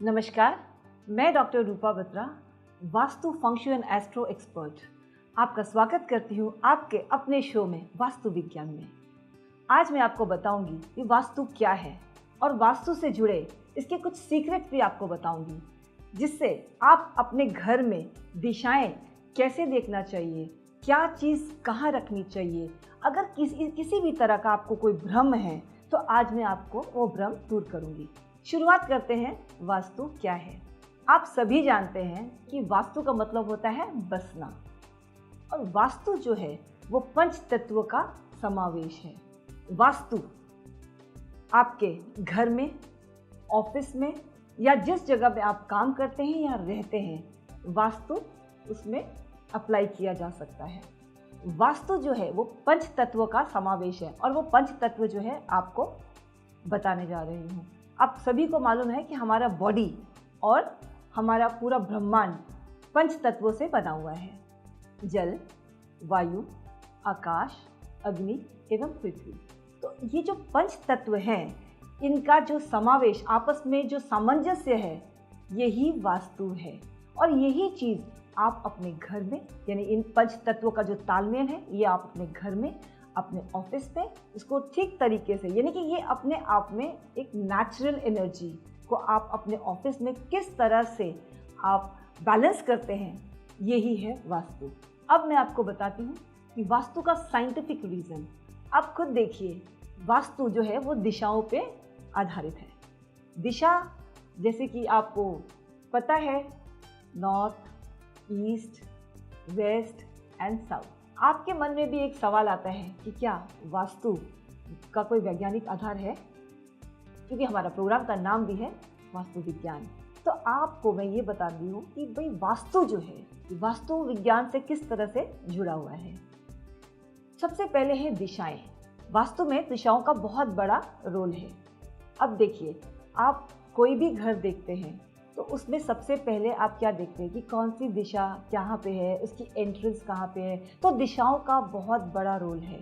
नमस्कार, मैं doctor Rupa Batra, vastu function and astro expert आपका स्वागत करती हूँ आपके अपने शो में वास्तु विज्ञान में। आज मैं आपको बताऊंगी कि वास्तु क्या है और वास्तु से जुड़े इसके कुछ सीक्रेट भी आपको बताऊंगी, जिससे आप अपने घर में दिशाएं कैसे देखना चाहिए, क्या चीज़ कहाँ रखनी चाहिए। अगर किसी भी तरह का आपको कोई भ्रम है तो आज मैं आपको वो भ्रम दूर करूंगी। शुरुआत करते हैं, वास्तु क्या है। आप सभी जानते हैं कि वास्तु का मतलब होता है बसना, और वास्तु जो है वो पंच तत्व का समावेश है। वास्तु आपके घर में, ऑफिस में या जिस जगह पे आप काम करते हैं या रहते हैं, वास्तु उसमें अप्लाई किया जा सकता है। वास्तु जो है वो पंच तत्व का समावेश है, और वो पंच तत्व जो है आपको बताने जा रही हूँ। आप सभी को मालूम है कि हमारा बॉडी और हमारा पूरा ब्रह्मांड पंच तत्वों से बना हुआ है। जल, वायु, आकाश, अग्नि एवं पृथ्वी। तो ये जो पंच तत्व हैं, इनका जो समावेश, आपस में जो सामंजस्य है, यही वास्तु है। और यही चीज़ आप अपने घर में, यानी इन पंच तत्वों का जो तालमेल है, ये आप अपने घर में, अपने ऑफिस में इसको ठीक तरीके से, यानी कि ये अपने आप में एक नेचुरल एनर्जी को आप अपने ऑफिस में किस तरह से आप बैलेंस करते हैं, यही है वास्तु। अब मैं आपको बताती हूँ कि वास्तु का साइंटिफिक रीज़न। आप खुद देखिए, वास्तु जो है वो दिशाओं पे आधारित है। दिशा जैसे कि आपको पता है, north, east, west and south. आपके मन में भी एक सवाल आता है कि क्या वास्तु का कोई वैज्ञानिक आधार है, क्योंकि हमारा प्रोग्राम का नाम भी है वास्तु विज्ञान। तो आपको मैं ये बता रही हूँ कि भाई वास्तु जो है, वास्तु विज्ञान से किस तरह से जुड़ा हुआ है। सबसे पहले है दिशाएं। वास्तु में दिशाओं का बहुत बड़ा रोल है। अब देखिए, आप कोई भी घर देखते हैं तो उसमें सबसे पहले आप क्या देखते हैं कि कौन सी दिशा कहाँ पे है, उसकी एंट्रेंस कहाँ पे है। तो दिशाओं का बहुत बड़ा रोल है।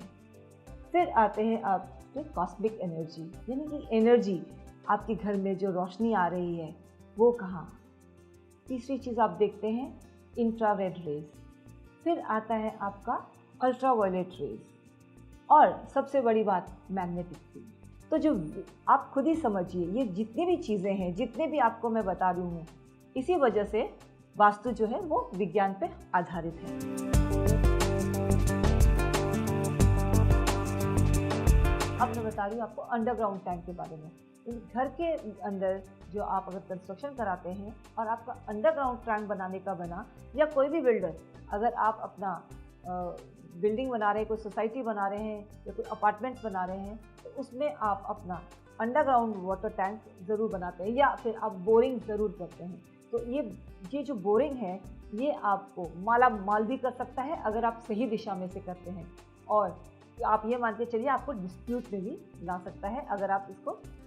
फिर आते हैं आपके कॉस्मिक एनर्जी, यानी कि एनर्जी आपके घर में जो रोशनी आ रही है वो कहाँ। तीसरी चीज़ आप देखते हैं इंफ्रारेड रेज। फिर आता है आपका अल्ट्रावायलेट रेज, और सबसे बड़ी बात मैग्नेटिक फील्ड। तो जो आप खुद ही समझिए, ये जितनी भी चीज़ें हैं, जितने भी आपको मैं बता रही हूँ, इसी वजह से वास्तु जो है वो विज्ञान पे आधारित है। अब मैं बता रही हूँ आपको अंडरग्राउंड टैंक के बारे में। घर के अंदर जो आप अगर कंस्ट्रक्शन कराते हैं और आपका अंडरग्राउंड टैंक बनाने का बना, या कोई भी बिल्डर, अगर आप अपना बिल्डिंग बना रहे हैं, कोई सोसाइटी बना रहे हैं या कोई अपार्टमेंट बना रहे हैं, तो उसमें आप अपना अंडरग्राउंड वाटर टैंक ज़रूर बनाते हैं, या फिर आप बोरिंग ज़रूर करते हैं। तो ये जो बोरिंग है, ये आपको माला माल भी कर सकता है अगर आप सही दिशा में से करते हैं, और आप ये मान के चलिए आपको डिस्प्यूट में भी ला सकता है अगर आप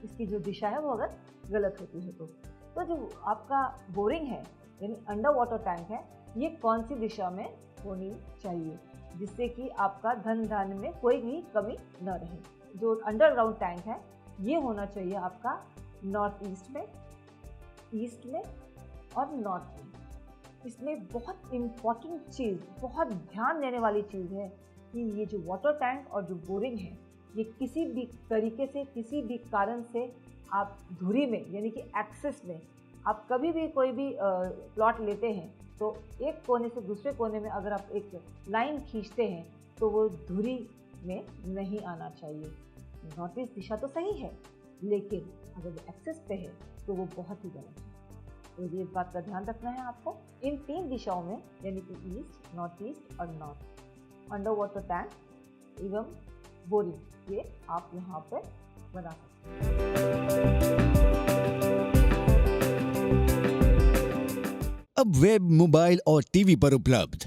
इसकी जो दिशा है वो अगर गलत होती है तो जो आपका बोरिंग है, यानी अंडर वाटर टैंक है, ये कौन सी दिशा में होनी चाहिए, जिससे कि आपका धन धान्य में कोई भी कमी न रहे। जो अंडरग्राउंड टैंक है, ये होना चाहिए आपका नॉर्थ ईस्ट में, ईस्ट में और नॉर्थ में। इसमें बहुत इम्पॉर्टेंट चीज़, बहुत ध्यान देने वाली चीज़ है कि ये जो वाटर टैंक और जो बोरिंग है, ये किसी भी तरीके से, किसी भी कारण से आप धुरी में, यानी कि एक्सेस में, आप कभी भी कोई भी प्लॉट लेते हैं तो एक कोने से दूसरे कोने में अगर आप एक लाइन खींचते हैं तो वो धुरी में नहीं आना चाहिए। नॉर्थ ईस्ट दिशा तो सही है, लेकिन अगर वो एक्सेस पे है तो वो बहुत ही गलत है। तो ये बात का ध्यान रखना है आपको। इन 3 दिशाओं में, यानी कि ईस्ट, नॉर्थ ईस्ट और नॉर्थ, अंडर वाटर टैंक एवं बोरिंग, ये आप यहाँ पर बना सकते हैं। अब वेब, मोबाइल और टीवी पर उपलब्ध